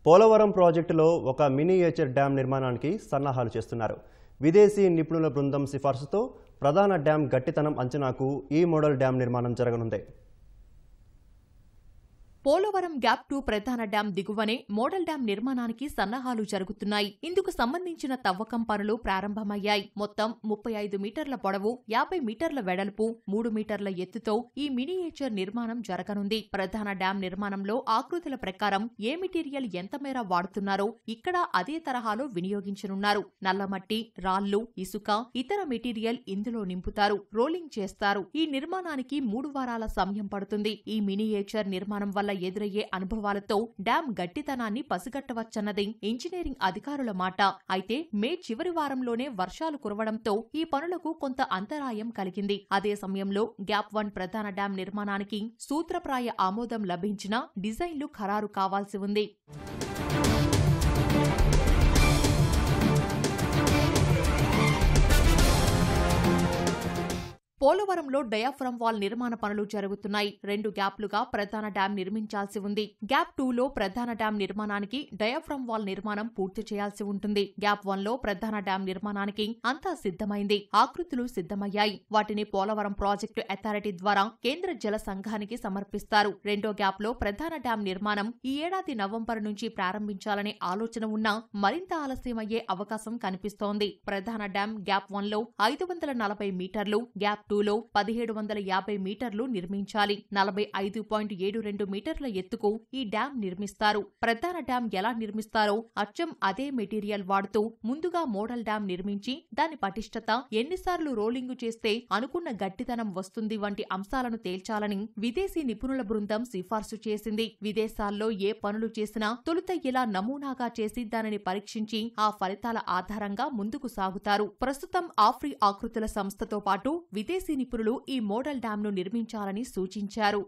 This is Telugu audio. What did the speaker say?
పోలవరం ప్రాజెక్టులో ఒక మినియేచర్ డ్యాం నిర్మాణానికి సన్నాహాలు చేస్తున్నారు. విదేశీ నిపుణుల బృందం సిఫార్సుతో ప్రధాన డ్యాం గట్టితనం అంచనాకు ఈ మోడల్ డ్యాం నిర్మాణం జరగనుంది. పోలవరం గ్యాప్ 2 ప్రధాన డ్యాం దిగువనే మోడల్ డ్యాం నిర్మాణానికి సన్నాహాలు జరుగుతున్నాయి. ఇందుకు సంబంధించిన తవ్వకం పనులు ప్రారంభమయ్యాయి. మొత్తం 35 మీటర్ల పొడవు, 50 మీటర్ల వెడల్పు, 3 మీటర్ల ఎత్తుతో ఈ మినియేచర్ నిర్మాణం జరగనుంది. ప్రధాన డ్యాం నిర్మాణంలో ఆకృతుల ప్రకారం ఏ మెటీరియల్ ఎంత మేర వాడుతున్నారో ఇక్కడ అదే తరహాలో వినియోగించనున్నారు. నల్లమట్టి, రాళ్లు, ఇసుక, ఇతర మెటీరియల్ ఇందులో నింపుతారు, రోలింగ్ చేస్తారు. ఈ నిర్మాణానికి 3 వారాల సమయం పడుతుంది. ఈ మినియేచర్ నిర్మాణం వల్ల ఎదురయ్యే అనుభవాలతో డ్యాం గట్టితనాన్ని పసిగట్టవచ్చన్నది ఇంజనీరింగ్ అధికారుల మాట. అయితే మే చివరి వారంలోనే వర్షాలు కురవడంతో ఈ పనులకు కొంత అంతరాయం కలిగింది. అదే సమయంలో గ్యాప్ 1 ప్రధాన డ్యాం నిర్మాణానికి సూత్రప్రాయ ఆమోదం లభించినా డిజైన్లు ఖరారు కావాల్సి ఉంది. పోలవరంలో డయాఫ్రమ్ వాల్ నిర్మాణ పనులు జరుగుతున్నాయి. 2 గ్యాప్లుగా ప్రధాన డ్యాం నిర్మించాల్సి ఉంది. గ్యాప్ 2లో ప్రధాన డ్యాం నిర్మాణానికి డయాఫ్రమ్ వాల్ నిర్మాణం పూర్తి చేయాల్సి ఉంటుంది. గ్యాప్ 1లో ప్రధాన డ్యాం నిర్మాణానికి అంతా సిద్ధమైంది. ఆకృతులు సిద్ధమయ్యాయి. వాటిని పోలవరం ప్రాజెక్టు అథారిటీ ద్వారా కేంద్ర జల సంఘానికి సమర్పిస్తారు. 2వ గ్యాప్లో ప్రధాన డ్యాం నిర్మాణం ఈ ఏడాది నవంబర్ నుంచి ప్రారంభించాలనే ఆలోచన ఉన్నా మరింత ఆలస్యమయ్యే అవకాశం కనిపిస్తోంది. ప్రధాన డ్యాం గ్యాప్ 1లో 540 మీటర్లు, గ్యాప్ 2లో 1750 మీటర్లు నిర్మించాలి. 45.72 మీటర్ల ఎత్తుకు ఈ డ్యాం నిర్మిస్తారు. ప్రధాన డ్యాం ఎలా నిర్మిస్తారో అచ్చం అదే మెటీరియల్ వాడుతూ ముందుగా మోడల్ డ్యాం నిర్మించి దాని పటిష్టత, ఎన్నిసార్లు రోలింగు చేస్తే అనుకున్న గట్టితనం వస్తుంది వంటి అంశాలను తేల్చాలని విదేశీ నిపుణుల బృందం సిఫార్సు చేసింది. విదేశాల్లో ఏ పనులు చేసినా తొలుత ఇలా నమూనాగా చేసి దానిని పరీక్షించి ఆ ఫలితాల ఆధారంగా ముందుకు సాగుతారు. ప్రస్తుతం ఆఫ్రీ ఆకృతుల సంస్థతో పాటు విదేశీ నిపుణులు ఈ మోడల్ డ్యాంను నిర్మించాలని సూచించారు.